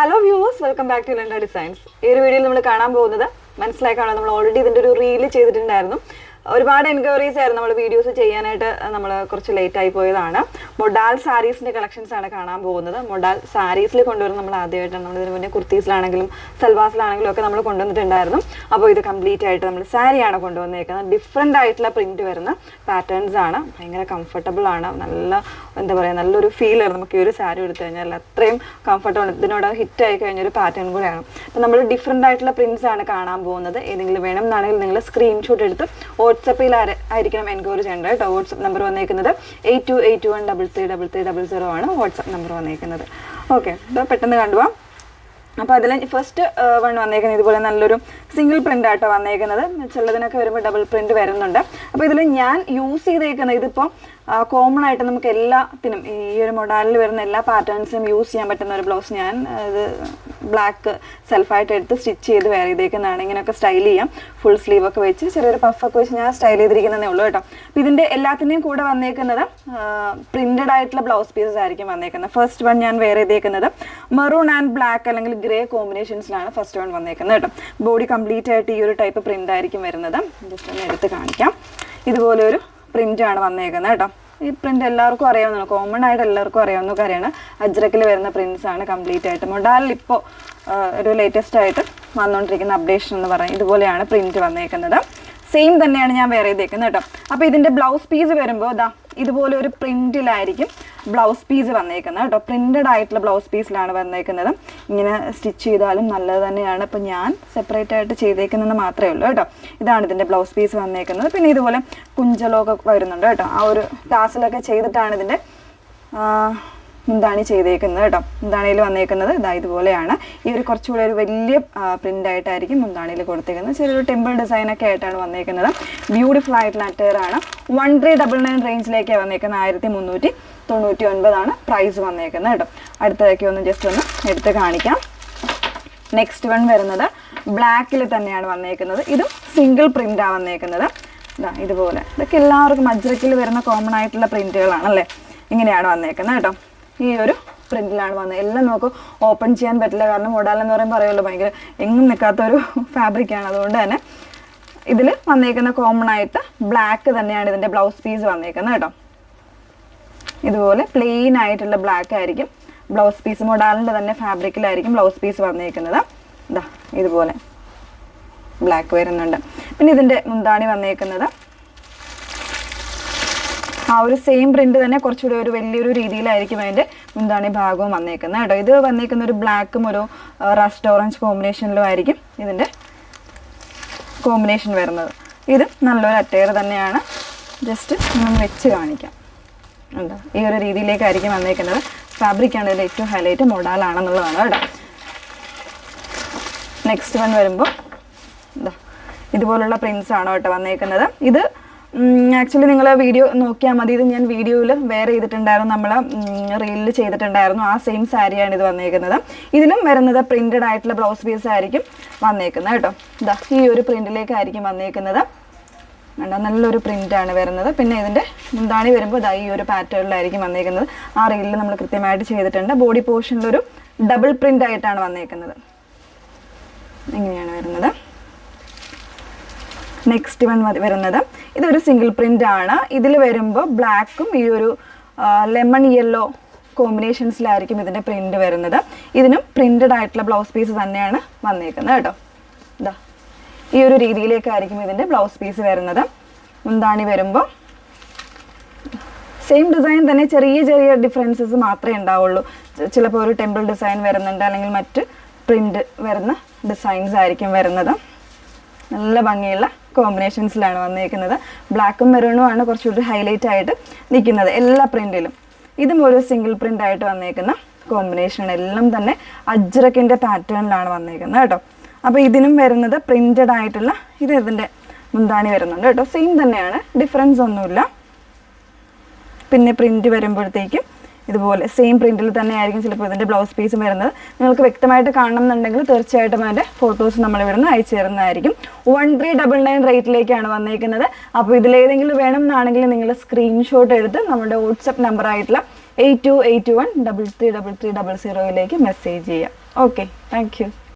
Hello viewers, welcome back to Landa designs. ഈ ഒരു വീഡിയോയിൽ നമ്മൾ കാണാൻ പോകുന്നത് മനസ്സിലാക്കാണോ, നമ്മൾ ഓൾറെഡി ഇതിൻ്റെ ഒരു റീല് ചെയ്തിട്ടുണ്ടായിരുന്നു. ഒരുപാട് എൻക്വയറീസ് ആയിരുന്നു നമ്മൾ വീഡിയോസ് ചെയ്യാനായിട്ട്. നമ്മൾ കുറച്ച് ലേറ്റ് ആയി പോയതാണ്. മൊഡാൽ സാരീസിൻ്റെ കളക്ഷൻസ് ആണ് കാണാൻ പോകുന്നത്. മൊഡാൽ സാരീസിൽ കൊണ്ടുവരുന്നത് നമ്മൾ ആദ്യമായിട്ടാണ്. നമ്മൾ ഇതിന് മുന്നേ കുർത്തീസിലാണെങ്കിലും സൽവാസിലാണെങ്കിലും ഒക്കെ നമ്മൾ കൊണ്ടുവന്നിട്ടുണ്ടായിരുന്നു. അപ്പോൾ ഇത് കംപ്ലീറ്റ് ആയിട്ട് നമ്മൾ സാരിയാണ് കൊണ്ടുവന്നേക്കുന്നത്. ഡിഫറെൻ്റ് ആയിട്ടുള്ള പ്രിൻറ്റ് വരുന്ന പാറ്റേൺസ് ആണ്. ഭയങ്കര കംഫർട്ടബിൾ ആണ്. നല്ല എന്താ പറയുക, നല്ലൊരു ഫീലാണ് നമുക്ക് ഈ ഒരു സാരി എടുത്തു കഴിഞ്ഞാൽ. അത്രയും കംഫർട്ടബിൾ, ഇതിനോട് ഹിറ്റ് ആയി കഴിഞ്ഞൊരു പാറ്റേൺ കൂടെയാണ്. അപ്പോൾ നമ്മൾ ഡിഫറെൻ്റ് ആയിട്ടുള്ള പ്രിൻറ്റ്സ് ആണ് കാണാൻ പോകുന്നത്. ഏതെങ്കിലും വേണം എന്നാണെങ്കിൽ നിങ്ങൾ സ്ക്രീൻഷോട്ട് എടുത്ത് വാട്സപ്പിൽ ആയിരിക്കണം എൻക്വയറി ചെയ്യേണ്ടത് കേട്ടോ. വാട്സപ്പ് നമ്പർ വന്നേക്കുന്നത് 8281333300 ആണ് വാട്സപ്പ് നമ്പർ വന്നേക്കുന്നത്. ഓക്കെ, അപ്പോൾ പെട്ടെന്ന് കണ്ടുപോകാം. അപ്പോൾ അതിൽ ഫസ്റ്റ് വൺ വന്നേക്കുന്നത് ഇതുപോലെ നല്ലൊരു സിംഗിൾ പ്രിൻ്റ് ആട്ടോ വന്നേക്കുന്നത്. ചിലതിനൊക്കെ വരുമ്പോൾ ഡബിൾ പ്രിൻറ്റ് വരുന്നുണ്ട്. അപ്പോൾ ഇതിൽ ഞാൻ യൂസ് ചെയ്തേക്കുന്നത് ഇതിപ്പോൾ കോമൺ ആയിട്ട് നമുക്ക് എല്ലാത്തിനും ഈ ഒരു മൊഡാലിൽ വരുന്ന എല്ലാ പാറ്റേൺസിനും യൂസ് ചെയ്യാൻ പറ്റുന്ന ഒരു ബ്ലൗസ് ഞാൻ ഇത് ബ്ലാക്ക് സെൽഫായിട്ട് എടുത്ത് സ്റ്റിച്ച് ചെയ്ത് വെയർ ചെയ്തേക്കുന്നതാണ്. ഇങ്ങനെയൊക്കെ സ്റ്റൈൽ ചെയ്യാം. ഫുൾ സ്ലീവ് ഒക്കെ വെച്ച് ചെറിയൊരു പഫൊക്കെ വെച്ച് ഞാൻ സ്റ്റൈൽ ചെയ്തിരിക്കുന്നതേ ഉള്ളൂ കേട്ടോ. അപ്പോൾ ഇതിൻ്റെ എല്ലാത്തിൻ്റെയും കൂടെ വന്നേക്കുന്നത് പ്രിൻറ്റഡ് ആയിട്ടുള്ള ബ്ലൗസ് പീസസ് ആയിരിക്കും വന്നേക്കുന്നത്. ഫസ്റ്റ് വൺ ഞാൻ വെയർ ചെയ്തേക്കുന്നത് മെറൂൺ ആൻഡ് ബ്ലാക്ക് അല്ലെങ്കിൽ ഗ്രേ കോമ്പിനേഷൻസിലാണ് ഫസ്റ്റ് വൺ വന്നേക്കുന്നത് കേട്ടോ. ബോഡി കംപ്ലീറ്റ് ആയിട്ട് ഈ ഒരു ടൈപ്പ് പ്രിൻ്റ് ആയിരിക്കും വരുന്നത്. ജസ്റ്റ് ഒന്ന് എടുത്ത് കാണിക്കാം. ഇതുപോലെ ഒരു പ്രിൻ്റാണ് വന്നേക്കുന്നത് കേട്ടോ. ഈ പ്രിൻ്റ് എല്ലാവർക്കും അറിയാവുന്നതാണ്, കോമൺ ആയിട്ട് എല്ലാവർക്കും അറിയാവുന്ന കാര്യമാണ്. അജ്രക്കിൽ വരുന്ന പ്രിൻറ്റ്സ് ആണ് കംപ്ലീറ്റ് ആയിട്ട്. മൊഡാലിൽ ഇപ്പോൾ ഒരു ലേറ്റസ്റ്റ് ആയിട്ട് വന്നുകൊണ്ടിരിക്കുന്ന അപ്ഡേഷൻ എന്ന് പറയുന്നത് ഇതുപോലെയാണ് പ്രിൻറ്റ് വന്നേക്കുന്നത്. സെയിം തന്നെയാണ് ഞാൻ വെയർ ചെയ്തേക്കുന്നത് കേട്ടോ. അപ്പോൾ ഇതിൻ്റെ ബ്ലൗസ് പീസ് വരുമ്പോൾ ഇതാ ഇതുപോലെ ഒരു പ്രിൻറ്റിലായിരിക്കും ബ്ലൗസ് പീസ് വന്നേക്കുന്നത് കേട്ടോ. പ്രിൻറ്റഡ് ആയിട്ടുള്ള ബ്ലൗസ് പീസിലാണ് വന്നേക്കുന്നത്. ഇങ്ങനെ സ്റ്റിച്ച് ചെയ്താലും നല്ലത് തന്നെയാണ്. അപ്പോൾ ഞാൻ സെപ്പറേറ്റ് ആയിട്ട് ചെയ്തേക്കുന്നത് മാത്രമേ ഉള്ളൂ കേട്ടോ. ഇതാണ് ഇതിൻ്റെ ബ്ലൗസ് പീസ് വന്നേക്കുന്നത്. പിന്നെ ഇതുപോലെ കുഞ്ചലൊക്കെ വരുന്നുണ്ട് കേട്ടോ. ആ ഒരു ടാസിലൊക്കെ ചെയ്തിട്ടാണ് ഇതിൻ്റെ മുന്താണി ചെയ്തേക്കുന്നത് കേട്ടോ. മുന്താണിയിൽ വന്നേക്കുന്നത് ഇതാ ഇതുപോലെയാണ്. ഈ ഒരു കുറച്ചുകൂടെ ഒരു വലിയ പ്രിൻ്റ് ആയിട്ടായിരിക്കും മുന്താണിയിൽ കൊടുത്തേക്കുന്നത്. ചെറിയൊരു ടെമ്പിൾ ഡിസൈനൊക്കെ ആയിട്ടാണ് വന്നേക്കുന്നത്. ബ്യൂട്ടിഫുൾ ആയിട്ടുള്ള അറ്റയറാണ്. 1399 റേഞ്ചിലേക്കാണ് വന്നേക്കുന്നത്. 1399 പ്രൈസ് വന്നേക്കുന്നത് കേട്ടോ. അടുത്തതൊക്കെ ഒന്ന് ജസ്റ്റ് ഒന്ന് എടുത്ത് കാണിക്കാം. നെക്സ്റ്റ് വൺ വരുന്നത് ബ്ലാക്കിൽ തന്നെയാണ് വന്നേക്കുന്നത്. ഇതും സിംഗിൾ പ്രിൻ്റാണ് വന്നേക്കുന്നത്. ഇതാ ഇതുപോലെ. ഇതൊക്കെ എല്ലാവർക്കും അജ്രക്കിൽ വരുന്ന കോമൺ ആയിട്ടുള്ള പ്രിൻറ്റുകളാണല്ലേ. ഇങ്ങനെയാണ് വന്നേക്കുന്നത് കേട്ടോ. ഈ ഒരു പ്രിൻറ്റിലാണ് വന്നത്. എല്ലാം നമുക്ക് ഓപ്പൺ ചെയ്യാൻ പറ്റില്ല, കാരണം മൊഡാലെന്ന് പറയുമ്പോൾ പറയുമല്ലോ ഭയങ്കര എങ്ങും നിൽക്കാത്തൊരു ഫാബ്രിക്കാണ്. അതുകൊണ്ട് തന്നെ ഇതിൽ വന്നേക്കുന്ന കോമൺ ആയിട്ട് ബ്ലാക്ക് തന്നെയാണ് ഇതിൻ്റെ ബ്ലൗസ് പീസ് വന്നേക്കുന്നത് കേട്ടോ. ഇതുപോലെ പ്ലെയിൻ ആയിട്ടുള്ള ബ്ലാക്ക് ആയിരിക്കും ബ്ലൗസ് പീസ്. മൊഡാലിൻ്റെ തന്നെ ഫാബ്രിക്കിലായിരിക്കും ബ്ലൗസ് പീസ് വന്നേക്കുന്നത്. ഇതാ ഇതുപോലെ ബ്ലാക്ക് വരുന്നുണ്ട്. പിന്നെ ഇതിൻ്റെ മുന്താണി വന്നേക്കുന്നത് ആ ഒരു സെയിം പ്രിന്റ് തന്നെ കുറച്ചുകൂടി ഒരു വലിയൊരു രീതിയിലായിരിക്കും അതിൻ്റെ മുന്താണി ഭാഗവും വന്നേക്കുന്നത് കേട്ടോ. ഇത് വന്നേക്കുന്ന ഒരു ബ്ലാക്കും ഒരു റസ്റ്റ് ഓറഞ്ച് കോമ്പിനേഷനിലും ആയിരിക്കും ഇതിൻ്റെ കോമ്പിനേഷൻ വരുന്നത്. ഇത് നല്ലൊരു അറ്റയർ തന്നെയാണ്. ജസ്റ്റ് നമ്മൾ വെച്ച് കാണിക്കാം. ഉണ്ടോ, ഈ ഒരു രീതിയിലേക്കായിരിക്കും വന്നേക്കുന്നത്. ഫാബ്രിക്കാണ് ഇതിൻ്റെ ഏറ്റവും ഹൈലൈറ്റ്, മൊഡാലാണെന്നുള്ളതാണ് കേട്ടോ. നെക്സ്റ്റ് വൺ വരുമ്പോൾ എന്താ ഇതുപോലുള്ള പ്രിൻറ്റ്സ് ആണ് കേട്ടോ വന്നേക്കുന്നത്. ഇത് ആക്ച്വലി നിങ്ങൾ വീഡിയോ നോക്കിയാൽ മതി. ഇത് ഞാൻ വീഡിയോയിൽ വെയർ ചെയ്തിട്ടുണ്ടായിരുന്നു, നമ്മൾ റീലിൽ ചെയ്തിട്ടുണ്ടായിരുന്നു. ആ സെയിം സാരിയാണ് ഇത് വന്നേക്കുന്നത്. ഇതിലും വരുന്നത് പ്രിൻറ്റഡ് ആയിട്ടുള്ള ബ്ലൗസ് പീസ് ആയിരിക്കും വന്നേക്കുന്നത് കേട്ടോ. ഇതാ ഈ ഒരു പ്രിൻറ്റിലേക്കായിരിക്കും വന്നേക്കുന്നത്. നല്ലൊരു പ്രിൻ്റാണ് വരുന്നത്. പിന്നെ ഇതിൻ്റെ മുന്താണി വരുമ്പോൾ ഇതാ ഈ ഒരു പാറ്റേണിലായിരിക്കും വന്നേക്കുന്നത്. ആ റീലിൽ നമ്മൾ കൃത്യമായിട്ട് ചെയ്തിട്ടുണ്ട്. ബോഡി പോർഷനിലൊരു ഡബിൾ പ്രിൻ്റ് ആയിട്ടാണ് വന്നേക്കുന്നത്. ഇങ്ങനെയാണ് വരുന്നത്. നെക്സ്റ്റ് വൺ വരുന്നത് ഇതൊരു സിംഗിൾ പ്രിൻ്റ് ആണ്. ഇതിൽ വരുമ്പോൾ ബ്ലാക്കും ഈ ഒരു ലെമൺ യെല്ലോ കോമ്പിനേഷൻസിലായിരിക്കും ഇതിൻ്റെ പ്രിൻ്റ് വരുന്നത്. ഇതിനും പ്രിൻറ്റഡ് ആയിട്ടുള്ള ബ്ലൗസ് പീസ് തന്നെയാണ് വന്നേക്കുന്നത് കേട്ടോ. ഇതാ ഈ ഒരു രീതിയിലേക്കായിരിക്കും ഇതിൻ്റെ ബ്ലൗസ് പീസ് വരുന്നത്. മുന്താണി വരുമ്പോൾ സെയിം ഡിസൈൻ തന്നെ, ചെറിയ ചെറിയ ഡിഫറൻസസ് മാത്രമേ ഉണ്ടാവുള്ളൂ. ചിലപ്പോൾ ഒരു ടെമ്പിൾ ഡിസൈൻ വരുന്നുണ്ട്, അല്ലെങ്കിൽ മറ്റ് പ്രിൻ്റ് വരുന്ന ഡിസൈൻസ് ആയിരിക്കും വരുന്നത്. നല്ല ഭംഗിയുള്ള കോമ്പിനേഷൻസിലാണ് വന്നേക്കുന്നത്. ബ്ലാക്കും മെറൂണും ആണ് കുറച്ചുകൂടി ഹൈലൈറ്റ് ആയിട്ട് നിൽക്കുന്നത് എല്ലാ പ്രിൻറ്റിലും. ഇതും ഒരു സിംഗിൾ പ്രിൻ്റ് ആയിട്ട് വന്നേക്കുന്ന കോമ്പിനേഷൻ. എല്ലാം തന്നെ അജ്രക്കിൻ്റെ പാറ്റേണിലാണ് വന്നേക്കുന്നത് കേട്ടോ. അപ്പോൾ ഇതിനും വരുന്നത് പ്രിൻറ്റഡ് ആയിട്ടുള്ള ഇതിൻ്റെ മുന്താണി വരുന്നുണ്ട് കേട്ടോ. സെയിം തന്നെയാണ്, ഡിഫറൻസ് ഒന്നുമില്ല. പിന്നെ പ്രിൻറ്റ് വരുമ്പോഴത്തേക്കും ഇതുപോലെ സെയിം പ്രിൻറ്റിൽ തന്നെ ആയിരിക്കും ചിലപ്പോൾ ഇതിൻ്റെ ബ്ലൗസ് പീസും വരുന്നത്. നിങ്ങൾക്ക് വ്യക്തമായിട്ട് കാണണം എന്നുണ്ടെങ്കിൽ തീർച്ചയായിട്ടും അതിൻ്റെ ഫോട്ടോസ് നമ്മൾ ഇവിടുന്ന് അയച്ചു തരുന്നതായിരിക്കും. 1399 റേറ്റിലേക്കാണ് വന്നേക്കുന്നത്. അപ്പോൾ ഇതിലേതെങ്കിലും വേണം എന്നാണെങ്കിൽ നിങ്ങൾ സ്ക്രീൻഷോട്ട് എടുത്ത് നമ്മുടെ വാട്സപ്പ് നമ്പറായിട്ടുള്ള 8281333300 മെസ്സേജ് ചെയ്യാം. Okay, thank you.